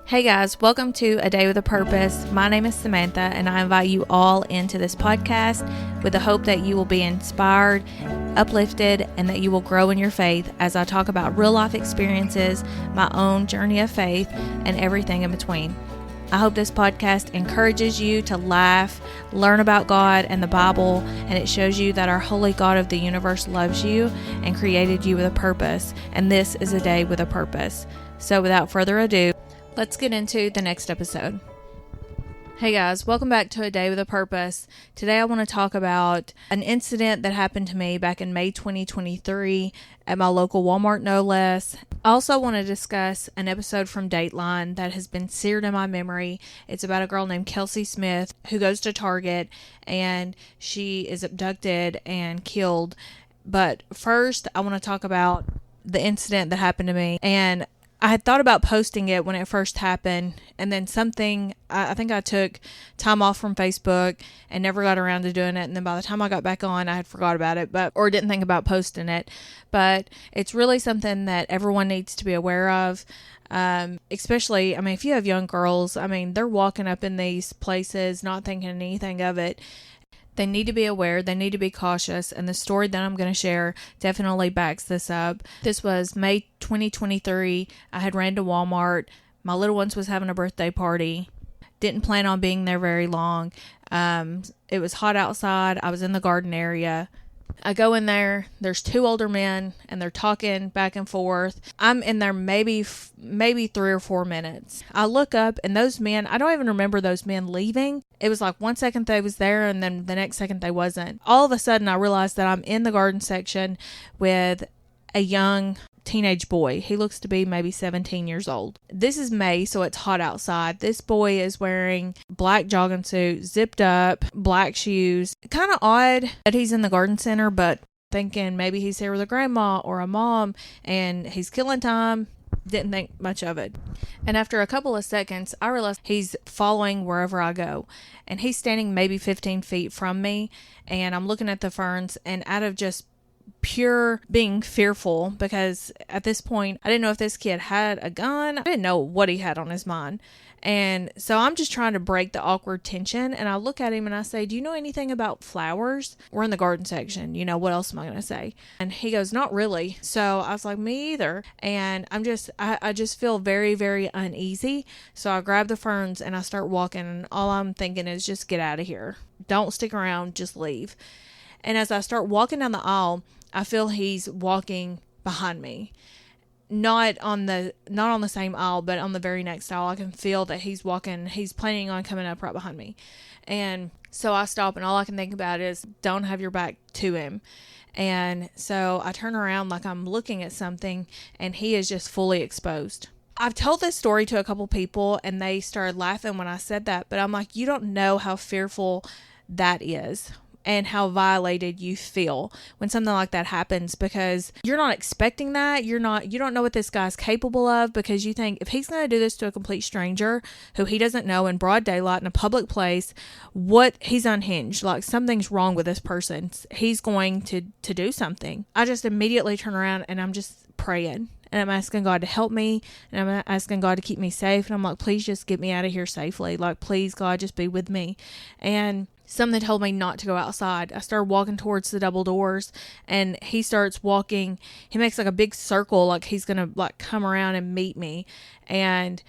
Hey guys, welcome to A Day with a Purpose. My name is Samantha, and I invite you all into this podcast with the hope that you will be inspired, uplifted, and that you will grow in your faith as I talk about real life experiences, my own journey of faith, and everything in between. I hope this podcast encourages you to laugh, learn about God and the Bible, and it shows you that our holy God of the universe loves you and created you with a purpose, and this is a day with a purpose. So without further ado, let's get into the next episode. Hey guys, welcome back to A Day with a Purpose. Today I want to talk about an incident that happened to me back in May 2023 at my local Walmart, no less. I also want to discuss an episode from Dateline that has been seared in my memory. It's about a girl named Kelsey Smith who goes to Target and she is abducted and killed. But first, I want to talk about the incident that happened to me. And I had thought about posting it when it first happened, and then I think I took time off from Facebook and never got around to doing it, and then by the time I got back on, I had forgot about it, or didn't think about posting it. But it's really something that everyone needs to be aware of, especially, if you have young girls, they're walking up in these places not thinking anything of it. They need to be aware, they need to be cautious, and the story that I'm going to share definitely backs this up. This was May 2023. I had ran to Walmart. My little ones was having a birthday party. Didn't plan on being there very long. It was hot outside. I was in the garden area. I go in there, there's two older men, and they're talking back and forth. I'm in there maybe 3 or 4 minutes. I look up, and those men, I don't even remember those men leaving. It was like 1 second they was there, and then the next second they wasn't. All of a sudden, I realized that I'm in the garden section with a young teenage boy. He looks to be maybe 17 years old. This is May, so it's hot outside. This boy is wearing black jogging suit, zipped up, black shoes. Kind of odd that he's in the garden center, but thinking maybe he's here with a grandma or a mom and he's killing time. Didn't think much of it. And after a couple of seconds, I realized he's following wherever I go. And he's standing maybe 15 feet from me, and I'm looking at the ferns, and out of just pure being fearful, because at this point I didn't know if this kid had a gun. I didn't know what he had on his mind, and so I'm just trying to break the awkward tension, and I look at him and I say, do you know anything about flowers? We're in the garden section, what else am I going to say? And he goes, not really. So I was like, me either. And I just feel very, very uneasy. So I grab the ferns and I start walking, and all I'm thinking is just get out of here, don't stick around, just leave. And as I start walking down the aisle, I feel he's walking behind me. Not on the same aisle, but on the very next aisle. I can feel that he's planning on coming up right behind me. And so I stop, and all I can think about is don't have your back to him. And so I turn around like I'm looking at something, and he is just fully exposed. I've told this story to a couple people, and they started laughing when I said that, but I'm like, you don't know how fearful that is and how violated you feel when something like that happens, because you're not expecting that. You don't know what this guy's capable of, because you think if he's going to do this to a complete stranger who he doesn't know in broad daylight in a public place, he's unhinged. Like something's wrong with this person. He's going to do something. I just immediately turn around and I'm just praying. And I'm asking God to help me, and I'm asking God to keep me safe. And I'm like, please just get me out of here safely. Like, please, God, just be with me. And something told me not to go outside. I started walking towards the double doors, and he starts walking. He makes like a big circle, like he's going to like come around and meet me. And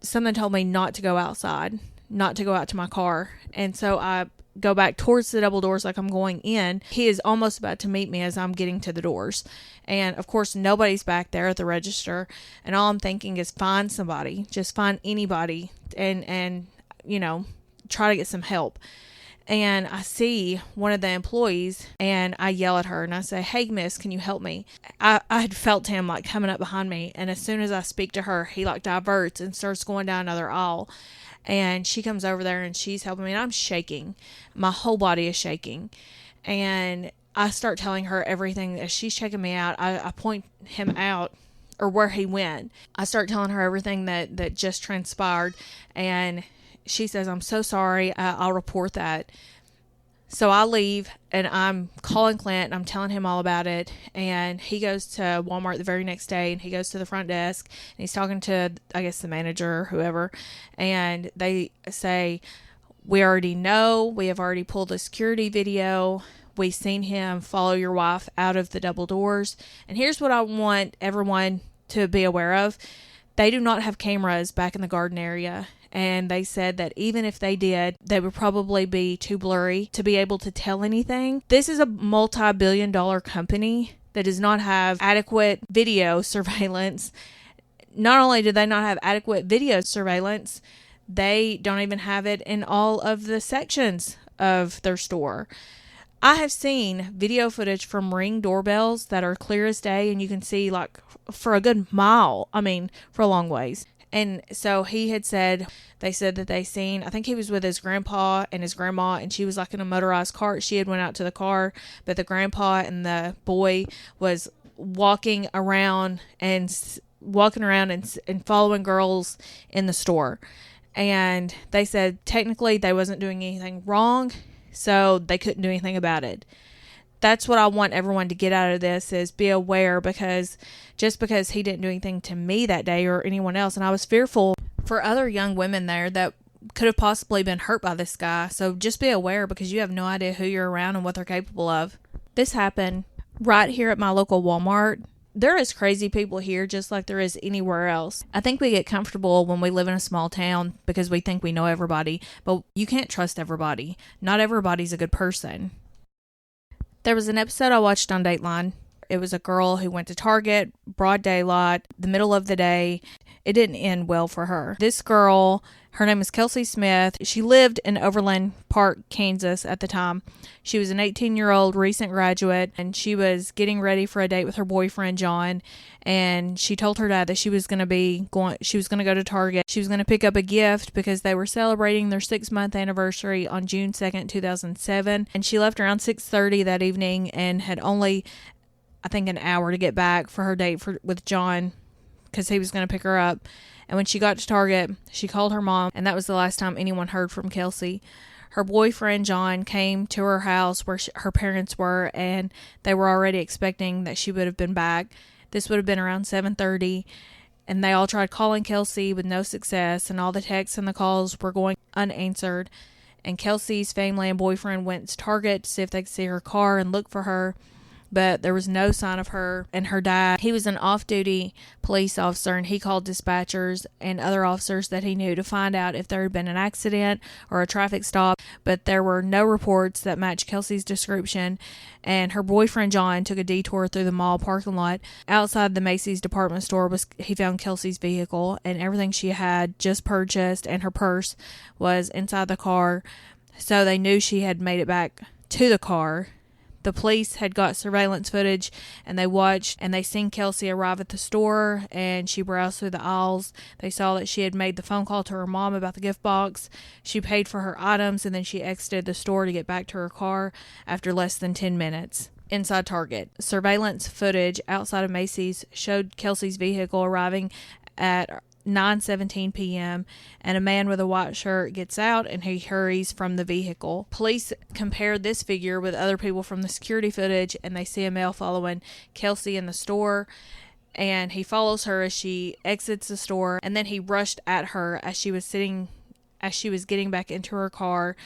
something told me not to go outside, not to go out to my car. And so I go back towards the double doors like I'm going in. He is almost about to meet me as I'm getting to the doors. And of course, nobody's back there at the register. And all I'm thinking is find somebody, just find anybody and try to get some help. And I see one of the employees, and I yell at her and I say, hey miss, can you help me? I had felt him like coming up behind me. And as soon as I speak to her, he like diverts and starts going down another aisle. And she comes over there and she's helping me, and I'm shaking. My whole body is shaking. And I start telling her everything. As she's checking me out, I point him out, or where he went. I start telling her everything that just transpired. And she says, I'm so sorry. I'll report that. So I leave and I'm calling Clint and I'm telling him all about it. And he goes to Walmart the very next day and he goes to the front desk and he's talking to, I guess, the manager or whoever. And they say, we already know, we have already pulled a security video. We've seen him follow your wife out of the double doors. And here's what I want everyone to be aware of. They do not have cameras back in the garden area. And they said that even if they did, they would probably be too blurry to be able to tell anything. This is a multi-billion-dollar company that does not have adequate video surveillance. Not only do they not have adequate video surveillance, they don't even have it in all of the sections of their store. I have seen video footage from Ring doorbells that are clear as day, and you can see like for a good mile. I mean, for a long ways. And so he had said, they said that they seen, I think he was with his grandpa and his grandma, and she was like in a motorized cart. She had went out to the car, but the grandpa and the boy was walking around and following girls in the store. And they said technically they wasn't doing anything wrong, so they couldn't do anything about it. That's what I want everyone to get out of this, is be aware, because just because he didn't do anything to me that day or anyone else, and I was fearful for other young women there that could have possibly been hurt by this guy. So just be aware, because you have no idea who you're around and what they're capable of. This happened right here at my local Walmart. There is crazy people here just like there is anywhere else. I think we get comfortable when we live in a small town because we think we know everybody, but you can't trust everybody. Not everybody's a good person. There was an episode I watched on Dateline. It was a girl who went to Target, broad daylight, the middle of the day. It didn't end well for her. This girl, her name is Kelsey Smith. She lived in Overland Park, Kansas at the time. She was an 18-year-old recent graduate, and she was getting ready for a date with her boyfriend, John. And she told her dad that she was going to go to Target. She was going to pick up a gift because they were celebrating their 6-month anniversary on June 2nd, 2007. And she left around 6:30 that evening and had only, I think, an hour to get back for her date with John, because he was going to pick her up. And when she got to Target, she called her mom, and that was the last time anyone heard from Kelsey. Her boyfriend, John, came to her house where her parents were, and they were already expecting that she would have been back. This would have been around 7:30, and they all tried calling Kelsey with no success, and all the texts and the calls were going unanswered. And Kelsey's family and boyfriend went to Target to see if they could see her car and look for her, but there was no sign of her. And her dad, he was an off-duty police officer, and he called dispatchers and other officers that he knew to find out if there had been an accident or a traffic stop, but there were no reports that matched Kelsey's description. And her boyfriend, John, took a detour through the mall parking lot. Outside the Macy's department store, he found Kelsey's vehicle, and everything she had just purchased and her purse was inside the car, so they knew she had made it back to the car. The police had got surveillance footage, and they watched, and they seen Kelsey arrive at the store, and she browsed through the aisles. They saw that she had made the phone call to her mom about the gift box. She paid for her items, and then she exited the store to get back to her car after less than 10 minutes. Inside Target, surveillance footage outside of Macy's showed Kelsey's vehicle arriving at 9:17 p.m. and a man with a white shirt gets out and he hurries from the vehicle. Police compared this figure with other people from the security footage, and they see a male following Kelsey in the store, and he follows her as she exits the store, and then he rushed at her as she was getting back into her car,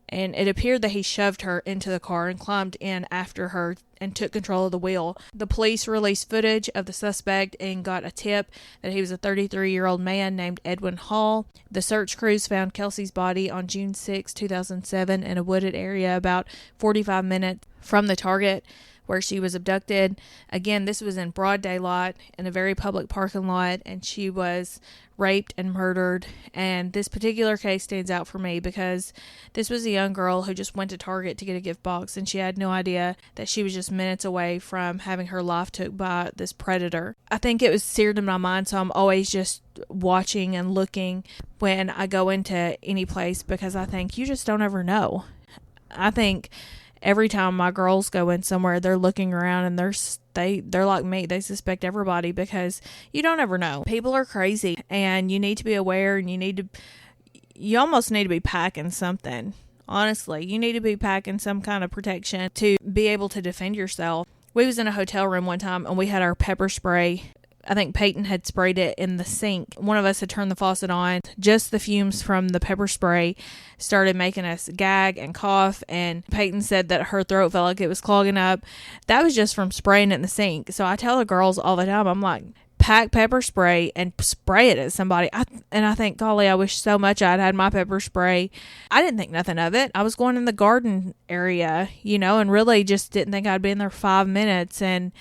and it appeared that he shoved her into the car and climbed in after her and took control of the wheel. The police released footage of the suspect and got a tip that he was a 33-year-old man named Edwin Hall. The search crews found Kelsey's body on June 6, 2007 in a wooded area about 45 minutes from the Target where she was abducted. Again, this was in broad daylight in a very public parking lot, and she was raped and murdered. And this particular case stands out for me because this was a young girl who just went to Target to get a gift box, and she had no idea that she was just minutes away from having her life took by this predator. I think it was seared in my mind, so I'm always just watching and looking when I go into any place, because I think you just don't ever know. I think every time my girls go in somewhere, they're looking around and they're like me. They suspect everybody because you don't ever know. People are crazy, and you need to be aware, and you almost need to be packing something Honestly, you need to be packing some kind of protection to be able to defend yourself. We was in a hotel room one time and we had our pepper spray. I think Peyton had sprayed it in the sink. One of us had turned the faucet on. Just the fumes from the pepper spray started making us gag and cough. And Peyton said that her throat felt like it was clogging up. That was just from spraying it in the sink. So I tell the girls all the time, I'm like, pack pepper spray and spray it at somebody. And I think, golly, I wish so much I'd had my pepper spray. I didn't think nothing of it. I was going in the garden area, and really just didn't think I'd be in there 5 minutes and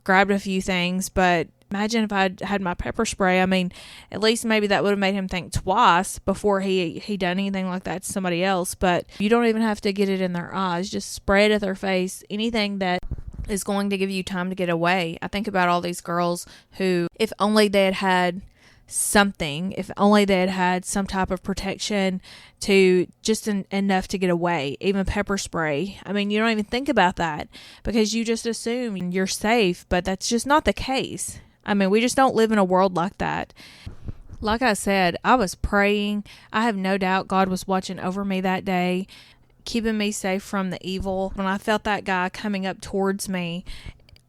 grabbed a few things. But imagine if I'd had my pepper spray. I mean, at least maybe that would have made him think twice before he done anything like that to somebody else. But you don't even have to get it in their eyes. Just spray it at their face. Anything that is going to give you time to get away. I think about all these girls who, if only they had had something, if only they had had some type of protection to just enough to get away, even pepper spray. I mean, you don't even think about that because you just assume you're safe, but that's just not the case. I mean, we just don't live in a world like that. Like I said, I was praying. I have no doubt God was watching over me that day, keeping me safe from the evil. When I felt that guy coming up towards me,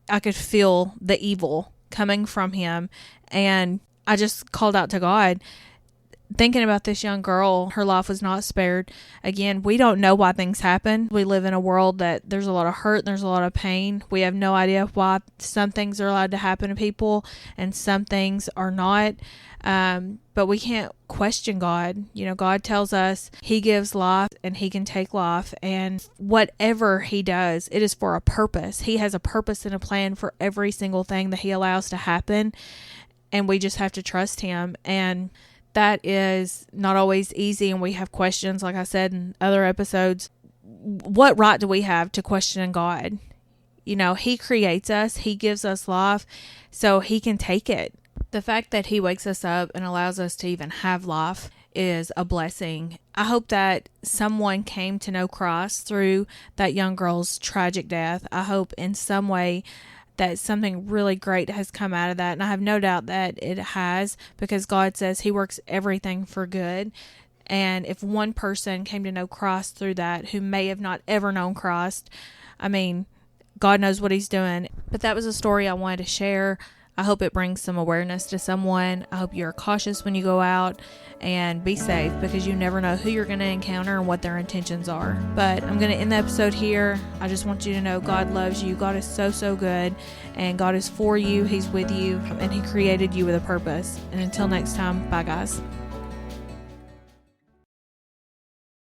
I could feel the evil coming from him. And I just called out to God, thinking about this young girl. Her life was not spared. Again, we don't know why things happen. We live in a world that there's a lot of hurt and there's a lot of pain. We have no idea why some things are allowed to happen to people and some things are not. But we can't question God. God tells us He gives life and He can take life. And whatever He does, it is for a purpose. He has a purpose and a plan for every single thing that He allows to happen. And we just have to trust Him. And that is not always easy. And we have questions, like I said in other episodes. What right do we have to question God? He creates us. He gives us life, so He can take it. The fact that He wakes us up and allows us to even have life is a blessing. I hope that someone came to know Christ through that young girl's tragic death. I hope in some way that something really great has come out of that. And I have no doubt that it has, because God says He works everything for good. And if one person came to know Christ through that who may have not ever known Christ, I mean, God knows what He's doing. But that was a story I wanted to share. I hope it brings some awareness to someone. I hope you're cautious when you go out, and be safe, because you never know who you're going to encounter and what their intentions are. But I'm going to end the episode here. I just want you to know God loves you. God is so, so good, and God is for you. He's with you, and He created you with a purpose. And until next time, bye guys.